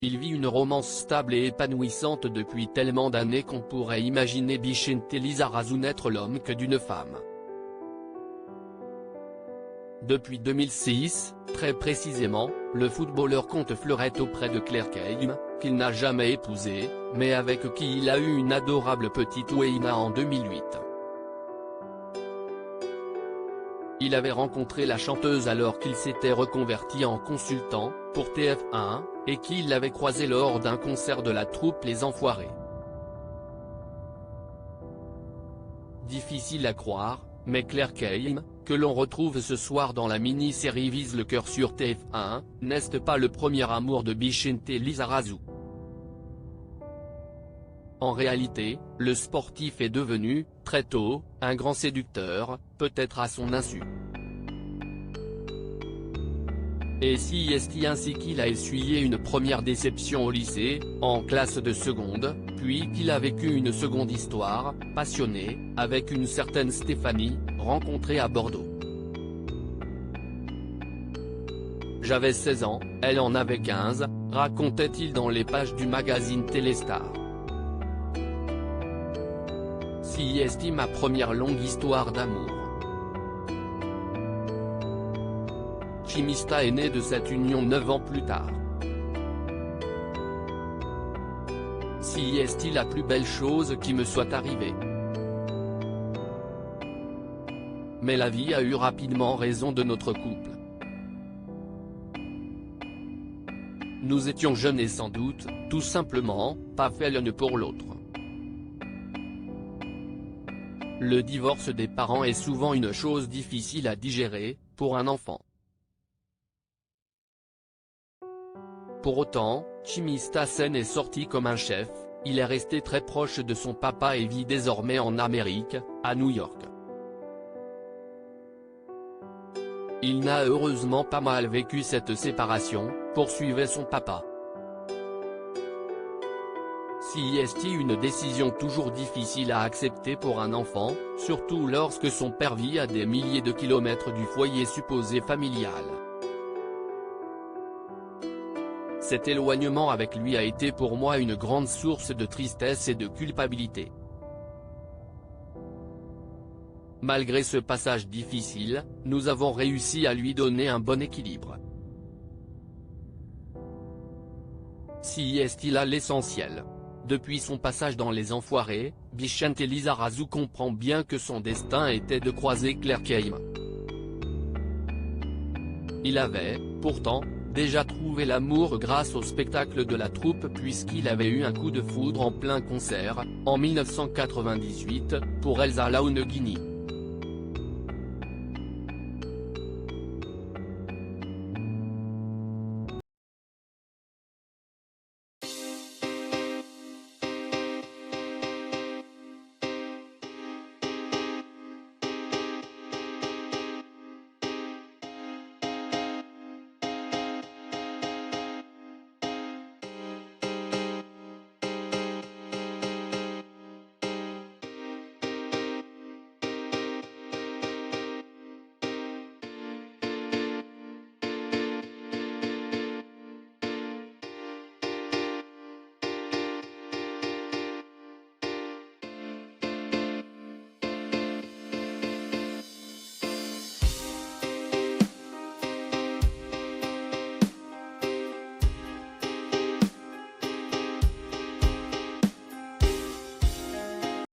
Il vit une romance stable et épanouissante depuis tellement d'années qu'on pourrait imaginer Bicente Lizarazu n'être l'homme que d'une femme. Depuis 2006, très précisément, le footballeur compte fleurette auprès de Claire Keim, qu'il n'a jamais épousée, mais avec qui il a eu une adorable petite Weina en 2008. Il avait rencontré la chanteuse alors qu'il s'était reconverti en consultant, pour TF1, et qu'il l'avait croisée lors d'un concert de la troupe Les Enfoirés. Difficile à croire, mais Claire Keim, que l'on retrouve ce soir dans la mini-série Vise le cœur sur TF1, n'est pas le premier amour de Bicente Lizarazu. En réalité, le sportif est devenu, très tôt, un grand séducteur, peut-être à son insu. Et si est ainsi qu'il a essuyé une première déception au lycée, en classe de seconde, puis qu'il a vécu une seconde histoire, passionnée, avec une certaine Stéphanie, rencontrée à Bordeaux. J'avais 16 ans, elle en avait 15, racontait-il dans les pages du magazine Téléstar. Si est ma première longue histoire d'amour. Chimista est né de cette union 9 ans plus tard. Si est la plus belle chose qui me soit arrivée. Mais la vie a eu rapidement raison de notre couple. Nous étions jeunes et sans doute, tout simplement, pas faits l'un pour l'autre. Le divorce des parents est souvent une chose difficile à digérer, pour un enfant. Pour autant, Chimista Sen est sorti comme un chef, il est resté très proche de son papa et vit désormais en Amérique, à New York. Il n'a heureusement pas mal vécu cette séparation, poursuivait son papa. Si est une décision toujours difficile à accepter pour un enfant, surtout lorsque son père vit à des milliers de kilomètres du foyer supposé familial. Cet éloignement avec lui a été pour moi une grande source de tristesse et de culpabilité. Malgré ce passage difficile, nous avons réussi à lui donner un bon équilibre. Si est là l'essentiel. Depuis son passage dans Les Enfoirés, Bicente Lizarazu comprend bien que son destin était de croiser Claire Keim. Il avait, pourtant, déjà trouvé l'amour grâce au spectacle de la troupe puisqu'il avait eu un coup de foudre en plein concert, en 1998, pour Elsa Launegini.